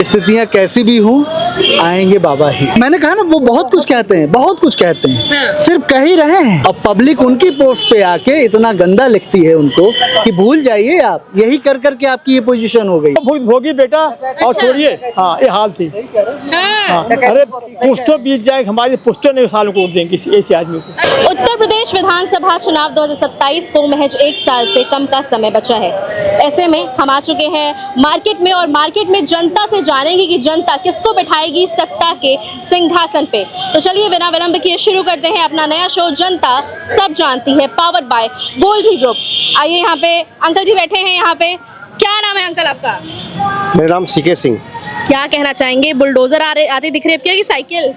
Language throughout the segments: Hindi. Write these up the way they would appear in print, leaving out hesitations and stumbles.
स्थितियाँ कैसी भी हों आएंगे बाबा ही। मैंने कहा ना, वो बहुत कुछ कहते हैं, बहुत कुछ कहते हैं, सिर्फ कह ही रहे हैं। अब पब्लिक उनकी पोस्ट पे आके इतना गंदा लिखती है उनको कि भूल जाइए आप, यही कर करके आपकी ये पोजीशन हो गई। भोगी बेटा और छोड़िए। हाँ, ये हाल थी। हाँ, अरे पुश्तो बीत जाए, हमारी पुश्तो नहीं साल को देंगे ऐसे आदमी को। उत्तर प्रदेश विधानसभा चुनाव 2027 को महज 1 साल से कम का समय बचा है। ऐसे में हम आ चुके हैं मार्केट में और मार्केट में जनता से जानेंगे कि जनता किसको बिठाएगी सत्ता के सिंहासन पे। तो चलिए बिना विलंब किए शुरू करते हैं अपना नया शो जनता सब जानती है, पावर्ड बाय गोल्डी ग्रुप। आइए, यहाँ पे अंकल जी बैठे हैं। यहाँ पे क्या नाम है अंकल आपका? मेरा नाम सीके सिंह। क्या कहना चाहेंगे? बुलडोजर आते दिख रहे क्या कि साइकिल?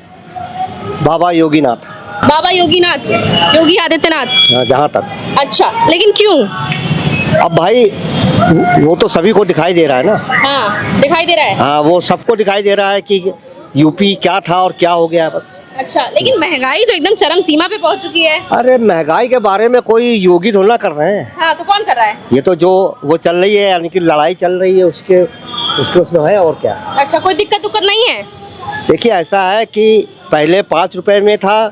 बाबा योगीनाथ। बाबा योगीनाथ, योगी आदित्यनाथ। जहाँ तक। अच्छा, लेकिन क्यों? अब भाई वो तो सभी को दिखाई दे रहा है ना। हाँ, दिखाई दे रहा है। हाँ, वो सबको दिखाई दे रहा है कि यूपी क्या था और क्या हो गया बस। अच्छा, लेकिन महंगाई तो एकदम चरम सीमा पे पहुंच चुकी है। अरे महंगाई के बारे में कोई योगी थोड़ा कर रहे हैं। हाँ, तो कौन कर रहा है? ये तो जो वो चल रही है, यानी कि लड़ाई चल रही है उसके उसमें है और क्या। अच्छा, कोई दिक्कत नहीं है? देखिए, ऐसा है कि पहले 5 रुपए में था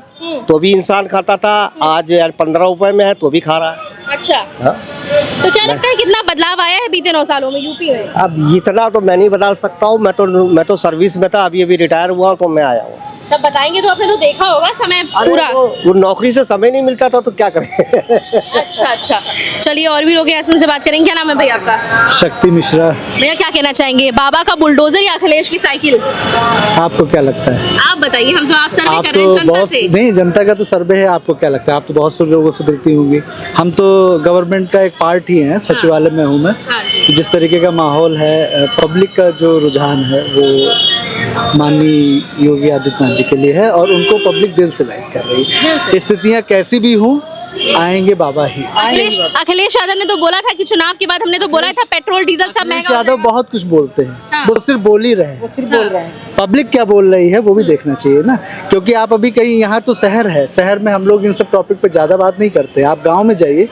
तो भी इंसान खाता था, आज यार 15 रुपए में है तो भी खा रहा है। अच्छा। हाँ? तो क्या लगता है कितना बदलाव आया है बीते 9 सालों में यूपी में? अब इतना तो मैं नहीं बदल सकता हूँ, मैं तो सर्विस में था, अभी रिटायर हुआ तो मैं आया हूँ। तब बताएंगे तो आपने तो देखा होगा समय पूरा। वो नौकरी से समय नहीं मिलता था तो क्या करें। अच्छा, चलिए और भी लोग हैं, ऐसे से बात करेंगे। क्या नाम है भैया आपका? शक्ति मिश्रा। भैया क्या कहना चाहेंगे, बाबा का बुलडोजर या अखिलेश की साइकिल? आपको क्या लगता है? आप बताइए, हम तो आप सर्वे आप कर रहे तो हैं जनता बहुत से। नहीं, जनता का तो सर्वे है। आपको क्या लगता है? आप तो बहुत से लोगों से मिलती होंगी। हम तो गवर्नमेंट का एक पार्ट ही है, सचिवालय में हूँ मैं। हाँ जी। जिस तरीके का माहौल है, पब्लिक का जो रुझान है वो माननीय योगी आदित्यनाथ जी के लिए है और उनको पब्लिक दिल से लाइक कर रही है। स्थितियाँ कैसी भी हों आएंगे बाबा ही। अखिलेश यादव ने तो बोला था कि चुनाव के बाद हमने तो बोला था पेट्रोल डीजल सब महंगा हो यादव जाएगा। बहुत कुछ बोलते हैं। हाँ। वो सिर्फ बोल ही रहे हैं। पब्लिक क्या बोल रही है वो भी देखना चाहिए ना, क्योंकि आप अभी कहीं, यहाँ तो शहर है, शहर में हम लोग इन सब टॉपिक पे ज़्यादा बात नहीं करते। आप गांव में जाइए,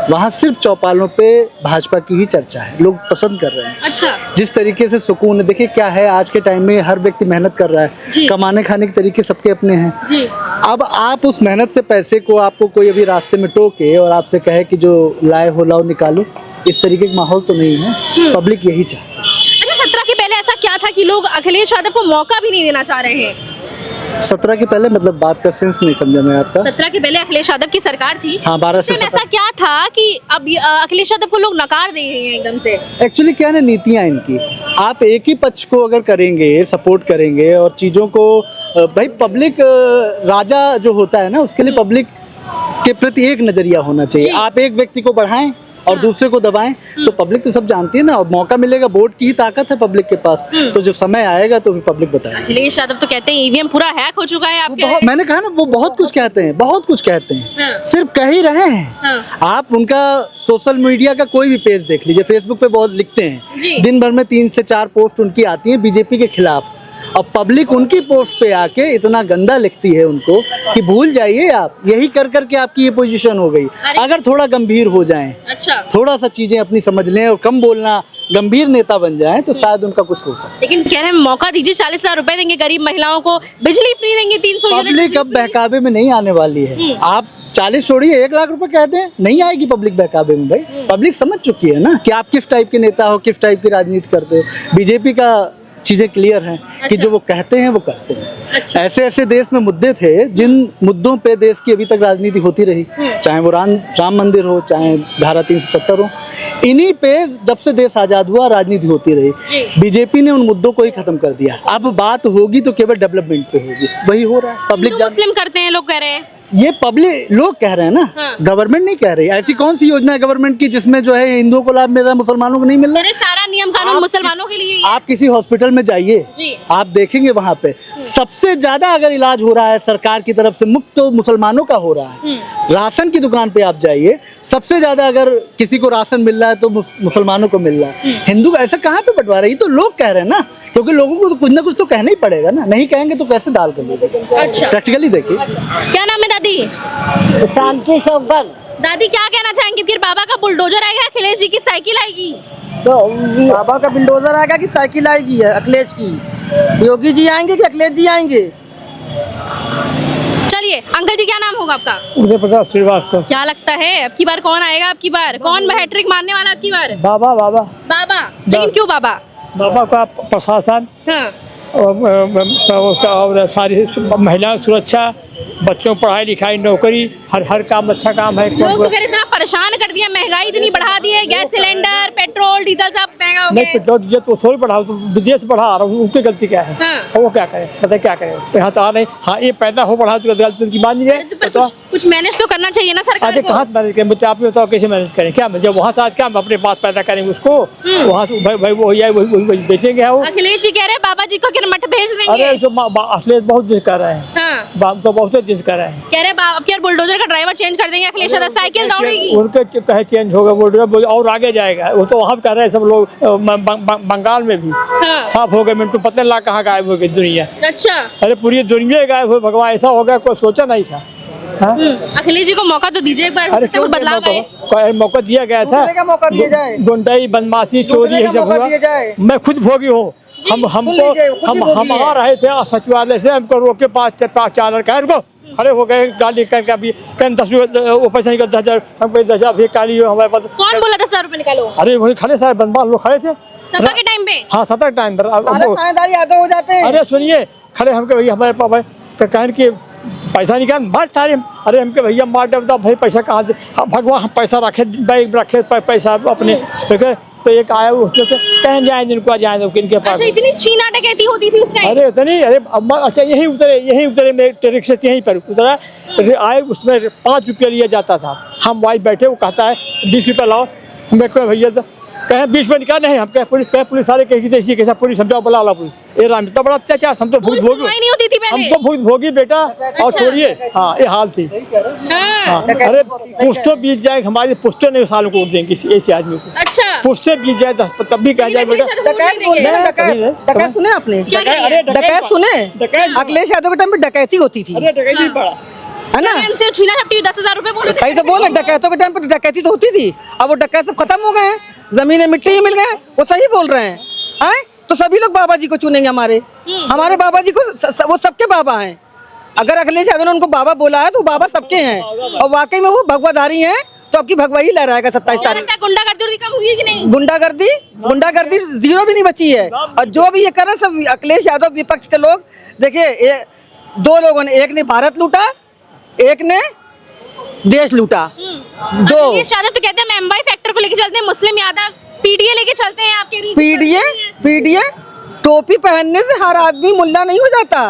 वहाँ सिर्फ चौपालों पे भाजपा की ही चर्चा है, लोग पसंद कर रहे हैं। अच्छा। जिस तरीके से सुकून है, देखिए क्या है, आज के टाइम में हर व्यक्ति मेहनत कर रहा है, कमाने खाने के तरीके सबके अपने हैं जी। अब आप उस मेहनत से पैसे को, आपको कोई अभी रास्ते में टोके और आपसे कहे कि जो लाए हो लाओ निकालो, इस तरीके का माहौल तो नहीं है। पब्लिक यही चाहती है। अच्छा, 17 के पहले ऐसा क्या था कि लोग अखिलेश यादव को मौका भी नहीं देना चाह रहे हैं? 17 के पहले मतलब बात का सेंस नहीं समझा मैं आपका। 17 के पहले अखिलेश यादव की सरकार थी। हाँ, 12 से ऐसा क्या था कि अब अखिलेश यादव को लोग नकार दे रहे हैं एकदम से? एक्चुअली क्या है, नीतियाँ इनकी, आप एक ही पक्ष को अगर करेंगे, सपोर्ट करेंगे और चीज़ों को, भाई पब्लिक राजा जो होता है ना, उसके लिए पब्लिक के प्रति एक नज़रिया होना चाहिए। आप एक व्यक्ति को बढ़ाएं और दूसरे को दबाएं तो पब्लिक तो सब जानती है ना, और मौका मिलेगा, वोट की ही ताकत है पब्लिक के पास, तो जब समय आएगा तो भी पब्लिक बताएगी। अखिलेश यादव तो कहते हैं ईवीएम पूरा हैक हो चुका है आपके। मैंने कहा ना, वो बहुत कुछ कहते हैं, बहुत कुछ कहते हैं, सिर्फ कह ही रहे हैं। आप उनका सोशल मीडिया का कोई भी पेज देख लीजिए, फेसबुक पे बहुत लिखते हैं, दिन भर में 3 से 4 पोस्ट उनकी आती है बीजेपी के खिलाफ। अब पब्लिक उनकी पोस्ट पे आके इतना गंदा लिखती है उनको कि भूल जाइए आप, यही कर करके आपकी ये पोजीशन हो गई। अगर थोड़ा गंभीर हो जाएं, अच्छा, थोड़ा सा चीजें अपनी समझ लें और कम बोलना, गंभीर नेता बन जाएं तो शायद उनका कुछ हो सकता है। लेकिन कह रहे हैं मौका दीजिए, 40,000 रुपए देंगे गरीब महिलाओं को, बिजली फ्री देंगे, 300 यूनिट। पब्लिक अब बहकावे में नहीं आने वाली है। आप 40 छोड़िए, 1 लाख रुपए कहते हैं, नहीं आएगी पब्लिक बहकावे में। भाई पब्लिक समझ चुकी है ना कि आप किस टाइप के नेता हो, किस टाइप की राजनीति करते हो। बीजेपी का चीजें क्लियर हैं कि जो वो कहते हैं वो करते हैं। अच्छा। ऐसे ऐसे देश में मुद्दे थे जिन मुद्दों पे देश की अभी तक राजनीति होती रही, चाहे वो राम मंदिर हो, चाहे धारा 370 हो, इन्हीं पे जब से देश आजाद हुआ राजनीति होती रही। बीजेपी ने उन मुद्दों को ही खत्म कर दिया। अब बात होगी तो केवल डेवलपमेंट पे होगी, वही हो रहा है। पब्लिक मुस्लिम करते हैं लोग कह रहे हैं, ये पब्लिक लोग कह रहे हैं ना। हाँ। गवर्नमेंट नहीं कह रही। ऐसी कौन सी योजना है गवर्नमेंट की जिसमें जो है हिंदुओं को लाभ मिल रहा है, मुसलमानों को नहीं मिल रहा है? सारा नियम कानून मुसलमानों के लिए। आप किसी हॉस्पिटल में जाइए, आप देखेंगे वहाँ पे सबसे ज्यादा अगर इलाज हो रहा है सरकार की तरफ से मुफ्त तो मुसलमानों का हो रहा है। राशन की दुकान पे आप जाइए, सबसे ज्यादा अगर किसी को राशन मिल रहा है तो मुसलमानों को मिल रहा है। हिंदू ऐसा कहाँ पे बंटवारा है? ये तो लोग कह रहे हैं ना, क्योंकि लोगों को तो कुछ ना कुछ तो कहना ही पड़ेगा ना, नहीं कहेंगे तो कैसे दाल कर लेंगे। अच्छा। प्रैक्टिकली देखिए। क्या नाम है दादी? शांति सोगर। दादी क्या कहना चाहेंगे, फिर बाबा का बुलडोजर आएगा, अखिलेश जी की साइकिल आएगी? तो बाबा का बिल्डोजर आएगा कि साइकिल आएगी अखिलेश की? योगी जी आएंगे कि अखिलेश जी आएंगे? चलिए अंकल जी, क्या नाम होगा आपका? उदय प्रताप श्रीवास्तव। क्या लगता है अब की बार कौन आएगा? अब की बार कौन हैट्रिक मारने वाला? अब की बार बाबा बाबा बाबा। लेकिन क्यों बाबा? बाबा का प्रशासन हाँ। और सारी महिला सुरक्षा, बच्चों को पढ़ाई लिखाई, नौकरी, हर काम अच्छा काम है। लोग तो कह रहे इतना परेशान कर दिया, महंगाई इतनी बढ़ा दी है, गैस सिलेंडर, पेट्रोल, डीजल सब महंगा हो नहीं, गया। पेट्रोल डीजल तो थोड़ी बढ़ाओ, तो विदेश बढ़ा रहा हूँ, उनकी गलती क्या है? हाँ। वो क्या करें, पता क्या करें, यहाँ तो आ नहीं। हाँ, ये पैदा हो बढ़ा तो गलती उनकी मान लीजिए। तो कुछ मैनेज तो करना चाहिए ना सरकार अरे को। कहाँ मैनेज करें, मुझे आप बताओ कैसे मैनेज करें? क्या जब वहाँ से आज क्या हम अपने पास पैदा करेंगे उसको, वहाँ से भाई वो वही बेचेंगे वो। अखिलेश जी कह रहे हैं बाबा जी को मठ भेज देंगे। अरे जो असलियत बहुत दिन कर रहे हैं, हाँ। बाप तो बहुत दिन कर रहे हैं। कह रहे अब यार बुलडोजर का ड्राइवर चेंज कर देंगे, अखिलेश यादव साइकिल दौड़ेगी। उनके कहे चेंज होगा बुलडोजर और आगे जाएगा। वो तो वहाँ भी कर रहे हैं सब लोग, बंगाल में भी हाँ। साफ हो गए। मिंटू पता नहीं कहाँ गायब हो गई दुनिया। अच्छा। अरे पूरी दुनिया गायब हो, भगवान ऐसा हो गया कोई सोचा नहीं था। हाँ? अखिलेश जी को मौका तो दीजिए एक बार, अरे कुछ बदलाव आए। मौका दिया गया था, दूसरे का मौका दिया जाए, गुंडाई, बदमाशी, चोरी दूसरे ये का सब मौका हुआ। दिया जाए। मैं खुद भोगी हूँ। हम आ रहे थे सचिवालय से, हमको रोके 5 कह रुको, खड़े हो गए गाड़ी करके। अभी 10 रुपये पैसा निकल 10,000, हमको 10,000 भी काली हमारे पास। कौन बोला था 100 रुपए निकालो? अरे वही खड़े सारे बदमाश लोग खड़े थे सभा के टाइम पे। हाँ, सत्ता टाइम पर। सारे थानेदार यादव हो जाते हैं। अरे सुनिए, खड़े हमके भैया हमारे पापा कहन कि पैसा निकाल मार सारे। अरे हमके भैया मार डरता भाई, पैसा कहाँ से? भगवान हम पैसा रखे, बैग रखे पैसा अपने रखे। तो एक आया उससे कहीं जाए जिनको जाए किनके पास। अच्छा, इतनी छीना डकैती होती थी उस टाइम? अरे इतनी, अरे अच्छा यहीं उतरे मेरे रिक्शे से यहीं पर उतरा। आए, उसमें 5 रुपया लिया जाता था। हम वहीं बैठे, वो कहता है 20 रुपया लाओ। मैं कह भैया तो कहें 20 रुपये निकाल नहीं, हम कह पुलिस सारे कैसी कैसा पुलिस समझाओ, बुला ला पुलिस। ये राम इतना बड़ा अत्याचार, हम तो भूत भोगी, नहीं होती थी पहले। हम तो भूत भोगी बेटा। और छोड़िए, हाँ ये हाल थी। हाँ। अरे पुश्तों बीत जाए, हमारी पुश्तों नहीं सालों को देंगे ऐसे आदमी को। अच्छा। पुश्ते बीत जाए तब भी कह जाए बेटा। डकैत बोलते हैं, डकैत सुने आपने? अरे डकैत सुने? डकैत। अखिलेश यादव के टाइम पे डकैती होती थी, अरे डकैती नहीं पड़ा है ना? हमसे छीना झपटी 10,000 रुपए बोले। सही तो बोले, डकैतों के टाइम पे डकैती तो होती थी। अब वो डकैत सब खत्म हो गए हैं, जमीनें मिट्टी ही मिल गए। वो सही बोल रहे हैं। आए तो सभी लोग बाबा जी को चुनेंगे। हमारे बाबा जी को वो सबके बाबा हैं। अगर अखिलेश यादव ने उनको बाबा बोला है तो बाबा सबके हैं, और वाकई में वो भगवाधारी हैं। तो आपकी भगवाही लहराएगा 27 तारीख। गुंडागर्दी कम हुई कि नहीं? गुंडागर्दी जीरो भी नहीं बची है। और जो भी ये कर रहे हैं सब अखिलेश यादव विपक्ष के लोग। देखिए, 2 लोगों ने, एक ने भारत लूटा, एक ने देश लूटा। अखिलेश यादव तो कहते हैं मैं एमवाई फैक्टर को लेके चलते हैं, मुस्लिम यादव पीडीए लेके चलते हैं आपके। पीडीए टोपी पहनने से हर आदमी मुल्ला नहीं हो जाता,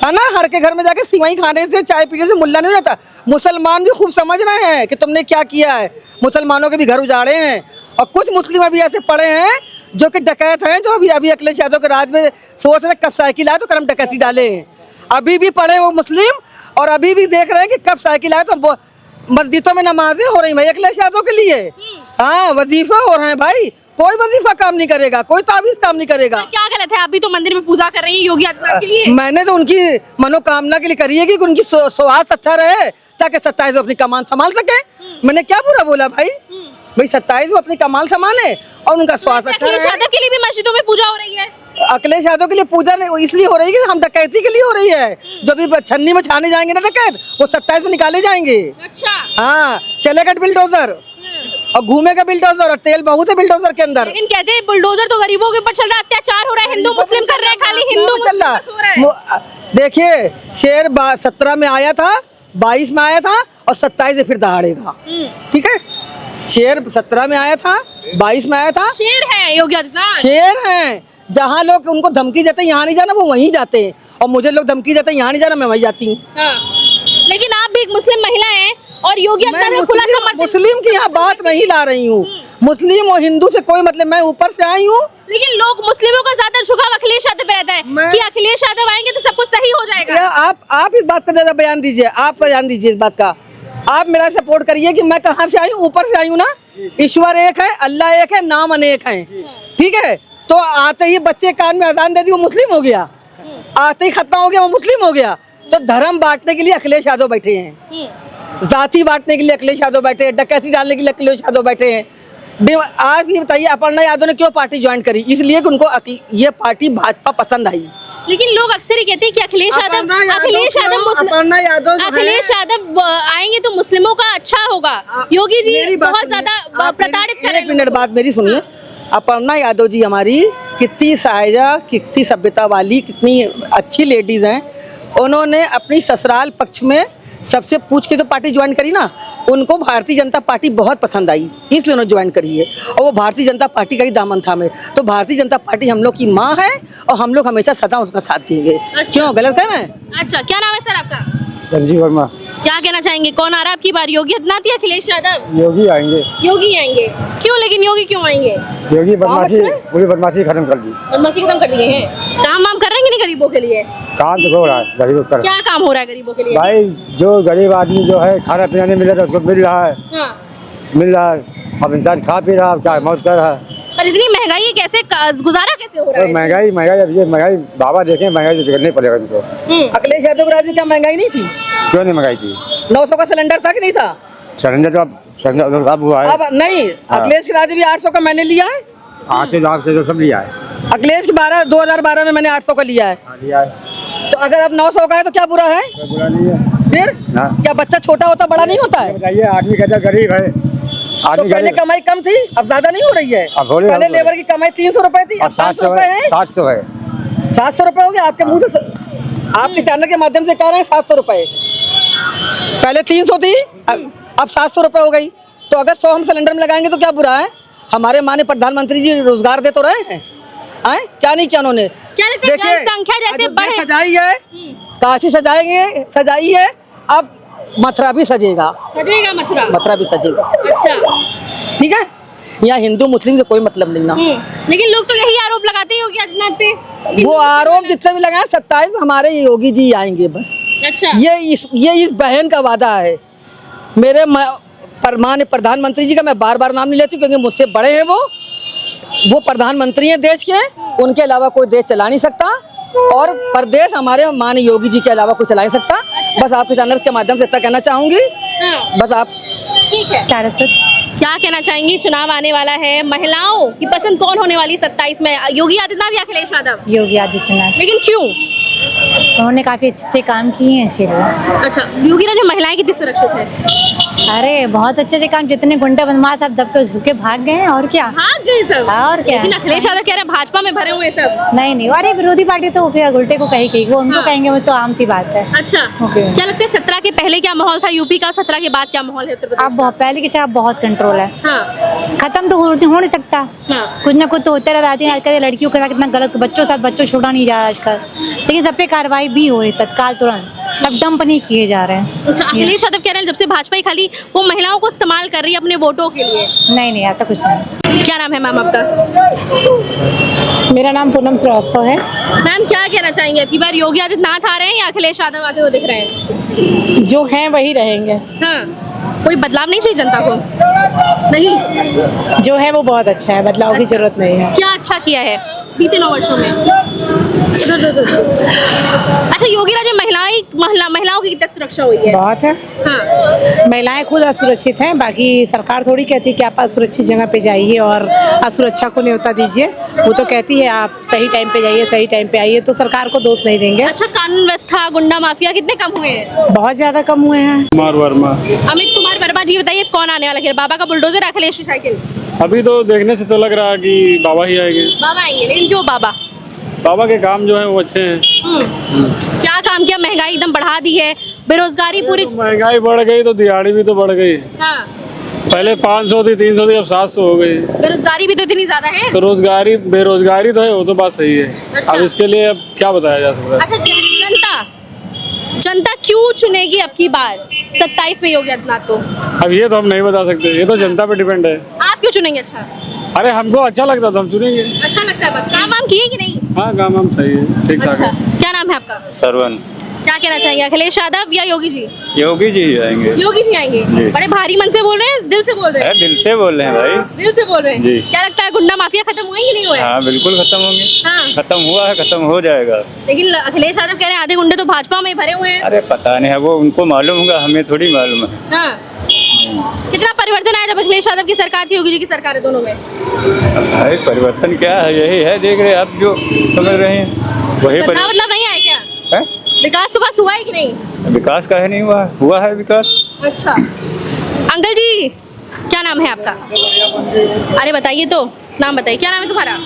है ना? हर के घर में जाके सिवाई खाने से, चाय पीने से मुल्ला नहीं हो जाता। मुसलमान भी खूब समझ रहे हैं कि तुमने क्या किया है। मुसलमानों के भी घर उजाड़े हैं, और कुछ मुस्लिम अभी ऐसे पड़े हैं जो कि डकैत हैं, जो अभी अखिलेश यादव के राज में सोच रहे कब साइकिल आए तो करम डकैती डाले हैं। अभी भी पड़े वो मुस्लिम, और अभी भी देख रहे हैं कि कब साइकिल आए तो मस्जिदों में नमाजें हो रही भाई अखिलेश यादव के लिए। हाँ, वजीफे हो रहे हैं भाई। कोई वजीफा काम नहीं करेगा, कोई ताबीज काम नहीं करेगा। क्या गलत है? आप भी तो मंदिर में पूजा कर रही है योगी आदित्यनाथ के लिए। मैंने तो उनकी मनोकामना के लिए करी है कि उनकी स्वास्थ्य अच्छा रहे, ताकि 27 अपनी कमान संभाल सके। मैंने क्या बुरा बोला भाई? 27 अपनी कमाल संभाले और उनका स्वास्थ्य अच्छा रहे। अखिलेश यादव के लिए भी मस्जिदों में पूजा हो रही है। अखिलेश यादव के लिए पूजा इसलिए हो रही है कि हम डकैती के लिए हो रही है। जो भी छन्नी में छाने जाएंगे ना डकैत, वो 27 में निकाले जाएंगे। अच्छा। हाँ, चलेगा बिल्डोजर और घूमेगा बिल्डोजर, और तेल बहुत है बिल्डोजर के अंदर। लेकिन कहते हैं बुलडोजर तो गरीबों के ऊपर चल रहा है, अत्याचार हो रहा है, हिंदू मुस्लिम कर रहे हैं, खाली हिंदू चल रहा। देखिए, शेर 17 में आया था, 22 में आया था, और 27 से फिर दहाड़ेगा। ठीक है, शेर 17 में आया था, 22 में आया था। शेर है योगी आदित्यनाथ, शेर हैं। जहाँ लोग उनको धमकी देते यहाँ नहीं जाना, वो वहीं जाते हैं, और मुझे लोग धमकी देते यहाँ नहीं जाना, मैं वहीं जाती हूँ। लेकिन आप भी एक मुस्लिम महिला हैं और योगी आदित्यनाथ खुला समर्थन। मुस्लिम की यहाँ बात नहीं ला रही हूँ। मुस्लिम और हिंदू से कोई मतलब, मैं ऊपर से आई हूँ। लेकिन लोग मुस्लिमों का ज्यादा झुकाव अखिलेश यादव पे रहता है कि अखिलेश यादव आएंगे तो सब कुछ सही हो जाएगा। आप इस बात का ज्यादा बयान दीजिए, आप बयान दीजिए इस बात का। आप मेरा सपोर्ट करिए कि मैं कहाँ से आई हूँ, ऊपर से आई हूँ ना। ईश्वर एक है, अल्लाह एक है, नाम अनेक है। ठीक है, तो आते ही बच्चे कान में अजान दे दी, वो मुस्लिम हो गया। आते ही खत्म हो गया, वो मुस्लिम हो गया। तो धर्म बांटने के लिए अखिलेश यादव बैठे हैं, जाति बांटने के लिए अखिलेश यादव बैठे हैं, डकैती डालने के लिए अखिलेश यादव बैठे हैं। आज भी बताइए अपर्णा यादव ने क्यों पार्टी ज्वाइन करी? इसलिए कि उनको ये पार्टी भाजपा पसंद आई। लेकिन लोग अक्सर ही कहते हैं कि अखिलेश यादव आएंगे तो मुस्लिमों का अच्छा होगा। योगी जी बहुत ज्यादा प्रताड़ित कर रहे हैं। एक मिनट बात मेरी सुनिए। अपर्णा यादव जी हमारी कितनी साहिजा, कितनी सभ्यता वाली, कितनी अच्छी लेडीज हैं। उन्होंने अपनी ससुराल पक्ष में सबसे पूछ के तो पार्टी ज्वाइन करी ना, उनको भारतीय जनता पार्टी बहुत पसंद आई, इसलिए उन्होंने ज्वाइन करी है। और वो भारतीय जनता पार्टी का ही दामन थामे। तो भारतीय जनता पार्टी हम लोग की माँ है और हम लोग हमेशा सदा उसका साथ देंगे। क्यों गलत कह रहे हैं? अच्छा, क्या नाम है सर आपका? संजीव वर्मा। क्या कहना चाहेंगे, कौन आ रहा है आपकी बार? योगी आदित्यनाथ या अखिलेश यादव? योगी आएंगे। योगी आएंगे। क्यों? लेकिन योगी क्यों आएंगे? योगी बदमाशी, पूरी बदमाशी खत्म कर दी। बदमाशी खत्म कर दिए हैं। काम वाम कर रहे हैं कि नहीं गरीबों के लिए? काम तो हो रहा है गरीबों का। क्या काम हो रहा है गरीबों के लिए? भाई जो गरीब आदमी जो है खाना पीना नहीं मिल रहा उसको मिल रहा है। हाँ। मिल रहा है। अब इंसान खा पी रहा है, क्या मौज कर रहा है। पर इतनी महंगाई है, कैसे गुजारा कैसे हो रहा है? महंगाई अब ये महंगाई बाबा देखें, महंगाई तो करनी पड़ेगा इनको। अखिलेश यादव के राज में क्या महंगाई नहीं थी? क्यों नहीं महंगाई थी? 900 का सिलेंडर था कि नहीं था? सिलेंडर तो अब हुआ है। अब नहीं, अखिलेश के राज में 800 का मैंने लिया है। 800 से सब लिया है। अखिलेश 2012 में मैंने 800 का लिया है। लिया है। तो अगर अब 900 का है तो क्या बुरा है? बुरा नहीं है। फिर क्या बच्चा छोटा होता बड़ा नहीं होता है? बताइए, आदमी कहता गरीब है। तो पहले कमाई कम थी, अब ज्यादा नहीं हो रही है। पहले लेबर की कमाई 300 रुपए थी, अब 700 रुपए है। 700 है। 700 रुपए हो गया आपके मुंह से, आपके चैनल के माध्यम से कह रहे हैं 700 रुपए। पहले 300 थी, अब 700 रुपए हो गई। तो अगर 100 हम सिलेंडर में लगाएंगे तो क्या बुरा है? हमारे माननीय प्रधानमंत्री जी रोजगार दे तो रहे हैं, आए क्या नहीं किया उन्होंने? देखिए संख्या जैसे बढ़े, सजाई है, काशी सजाएंगे, सजाई है, अब मथुरा भी सजेगा। सजेगा मथुरा भी सजेगा। अच्छा, ठीक है, यहाँ हिंदू मुस्लिम से कोई मतलब नहीं ना। लेकिन लोग तो यही आरोप लगाते हैं योगी आदित्यनाथ पे। वो आरोप जितने भी लगाए 27 हमारे योगी जी आएंगे बस। अच्छा, ये इस बहन का वादा है। मेरे माननीय प्रधानमंत्री जी का मैं बार बार नाम नहीं लेती क्योंकि मुझसे बड़े हैं वो प्रधानमंत्री हैं देश के, उनके अलावा कोई देश चला नहीं सकता और प्रदेश हमारे माननीय योगी जी के अलावा कोई चला नहीं सकता। बस आपके चैनल के माध्यम से इतना कहना चाहूंगी। बस आप ठीक है। क्या कहना चाहेंगी? चुनाव आने वाला है, महिलाओं की पसंद कौन होने वाली 27 में? योगी आदित्यनाथ या अखिलेश यादव? योगी आदित्यनाथ। लेकिन क्यों? उन्होंने काफी अच्छे काम किए हैं इसीलिए। अच्छा, योगी राज में महिलाएं कितनी सुरक्षित है? अरे बहुत अच्छे काम, जितने गुंडे बदमाश अब दबके झुके भाग गए हैं। और क्या भाग गए सब? और क्या? लेकिन अखिलेश यादव कह रहे हैं भाजपा में भरे हुए सब। नहीं, अरे विरोधी पार्टी तो फिर उल्टे को कही वो उनको कहेंगे, वो तो आम सी बात है। अच्छा, क्या लगता है 17 के पहले क्या माहौल था यूपी का, 17 के बाद क्या माहौल है उत्तर प्रदेश? अब पहले के चाहे बहुत कंट्रोल है। हाँ। खत्म तो हो नहीं सकता। हाँ। कुछ ना कुछ तो होते रहता है। आजकल लड़कियों के साथ कितना गलत, बच्चों छोड़ा नहीं जा रहा आजकल, लेकिन सब पे कार्रवाई भी हो रही तत्काल, तुरंत। अब डंप नहीं किए जा रहे हैं। अच्छा, अखिलेश यादव कह रहे हैं जब से भाजपा ही खाली वो महिलाओं को इस्तेमाल कर रही है अपने वोटों के लिए। नहीं, ऐसा कुछ नहीं। क्या नाम है मैम आपका? मेरा नाम पूनम श्रीवास्तव है। मैम क्या कहना चाहेंगे, अब की बार योगी आदित्यनाथ आ रहे हैं या अखिलेश यादव आते हुए दिख रहे हैं? जो हैं वही रहेंगे। हाँ, कोई बदलाव नहीं चाहिए जनता को? नहीं, जो है वो बहुत अच्छा है, बदलाव की जरूरत नहीं है। क्या अच्छा किया है बीते 9 वर्षों में? अच्छा, योगी राज में महिलाओं की कितनी सुरक्षा हुई है? बहुत है। हाँ। महिलाएं खुद असुरक्षित हैं, बाकी सरकार थोड़ी कहती है कि आप असुरक्षित जगह पे जाइए और असुरक्षा को न्योता दीजिए। वो तो कहती है आप सही टाइम पे जाइए, सही टाइम पे आइए, तो सरकार को दोष नहीं देंगे। अच्छा, कानून व्यवस्था, गुंडा माफिया कितने कम हुए हैं? बहुत ज्यादा कम हुए हैं। कुमार वर्मा। अमित कुमार वर्मा जी, बताइए कौन आने वाला है? बाबा का बुलडोजर, अखिलेश की साइकिल? अभी तो देखने से तो लग रहा है कि बाबा ही आएंगे। बाबा आएंगे, लेकिन क्यों बाबा? बाबा के काम जो है वो अच्छे हैं। क्या काम किया? महंगाई एकदम बढ़ा दी है, बेरोजगारी पूरी। तो महंगाई बढ़ गई तो दिहाड़ी भी तो बढ़ गई। हाँ। पहले 500 थी, 300 थी, अब 700 हो गई। बेरोजगारी भी तो इतनी ज्यादा है। तो बेरोजगारी तो है, वो तो बात सही है। अच्छा। अब इसके लिए अब क्या बताया जा सकता है? अच्छा, जनता क्यों चुनेगी अब की बार 27 में योगी आदित्यनाथ को? अब ये तो हम नहीं बता सकते, ये तो जनता पे डिपेंड है। आप क्यों चुनेंगे? अच्छा, अरे हमको अच्छा लगता तो हम चुनेंगे। अच्छा लगता है, बस काम वाम किए कि नहीं? हाँ, काम हम सही है, ठीक ठाक अच्छा, है। क्या नाम है आपका? सरवन। क्या कहना चाहेंगे, अखिलेश यादव या योगी जी? योगी जी ही आएंगे। योगी जी आएंगे। बड़े भारी मन से बोल रहे हैं, दिल से बोल रहे हैं? दिल से बोल रहे हैं भाई, दिल से बोल रहे हैं जी। क्या लगता है गुंडा माफिया खत्म हुए कि नहीं हुए? हाँ बिल्कुल खत्म होंगे। हाँ। खत्म हुआ है, खत्म हो जाएगा। लेकिन अखिलेश यादव कह रहे हैं आधे गुंडे तो भाजपा में ही भरे हुए हैं। अरे पता नहीं है, वो उनको मालूम होगा, हमें थोड़ी मालूम है। हाँ। कितना परिवर्तन आया जब अखिलेश यादव की सरकार थी, योगी जी की सरकार है, दोनों में? भाई परिवर्तन क्या है, यही है, देख रहे हैं आप जो समझ रहे हैं वही बदलाव मतलब नहीं आया क्या? है? विकास विकास हुआ है कि नहीं? विकास का है नहीं हुआ, हुआ है विकास। अच्छा अंकल जी, क्या नाम है आपका? अरे बताइए तो, नाम बताइए, क्या नाम है तुम्हारा?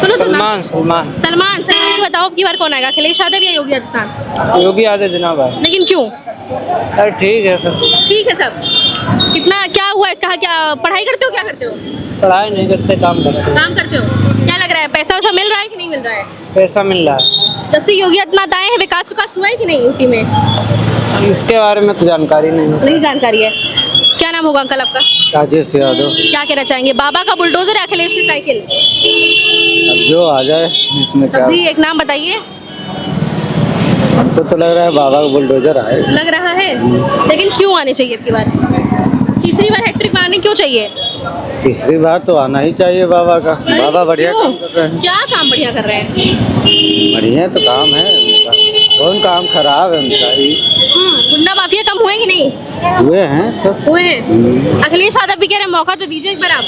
सुनो तो नाम। सलमान सलमान जी बताओ, अब की बार कौन आएगा, अखिलेश यादव या योगी आदित्यनाथ? योगी आदित्यनाथ है। लेकिन क्यों? अरे ठीक है सर, ठीक है सब। कितना क्या हुआ है, कहा क्या पढ़ाई करते हो, क्या करते हो? पढ़ाई नहीं करते, काम करते, काम करते हो। क्या लग रहा है, पैसा वैसा मिल रहा है कि नहीं मिल रहा है? पैसा मिल रहा है। जब से योगी आदित्यनाथ आए हैं, विकास विकास हुआ है कि नहीं यूपी में? इसके बारे में तो जानकारी नहीं जानकारी है। क्या नाम होगा अंकल आपका? राजेश यादव। क्या कहना चाहेंगे, बाबा का बुलडोजर या अखिलेश की साइकिल? अब जो आ जाए इसमें तब भी एक नाम बताइए। हमको तो लग रहा है बाबा का बुलडोजर आए। लग रहा है, लेकिन क्यों आने चाहिए अब की बार? तीसरी बार हैट्रिक मारने क्यों चाहिए? तीसरी बार तो आना ही चाहिए बाबा का। बाबा बढ़िया क्यों? काम कर रहे हैं। क्या काम बढ़िया कर रहे हैं? बढ़िया तो काम है उनका, कौन काम खराब है उनका ही। गुंडा माफिया कम हुए कि नहीं? हुए हैं सब। हुए हैं। अखिलेश यादव भी कह रहे हैं मौका तो दीजिए एक बार आप।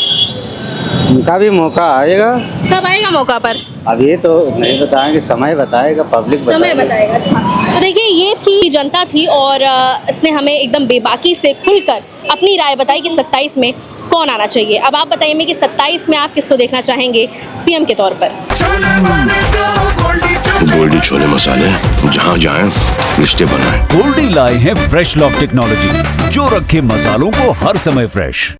उनका भी मौका आएगा। कब आएगा मौका पर? अब ये तो नहीं बताएंगे, समय बताएगा, पब्लिक समय बताएगा। अच्छा तो देखिए, ये थी जनता थी और इसने हमें एकदम बेबाकी से खुलकर अपनी राय बताई कि 27 में कौन आना चाहिए। अब आप बताइए कि 27 में आप किसको देखना चाहेंगे सीएम के तौर पर? गोल्डी छोले मसाले, जहाँ जाएं रिश्ते बनाएं। गोल्डी लाए हैं फ्रेश लॉक टेक्नोलॉजी, जो रखे मसालों को हर समय फ्रेश।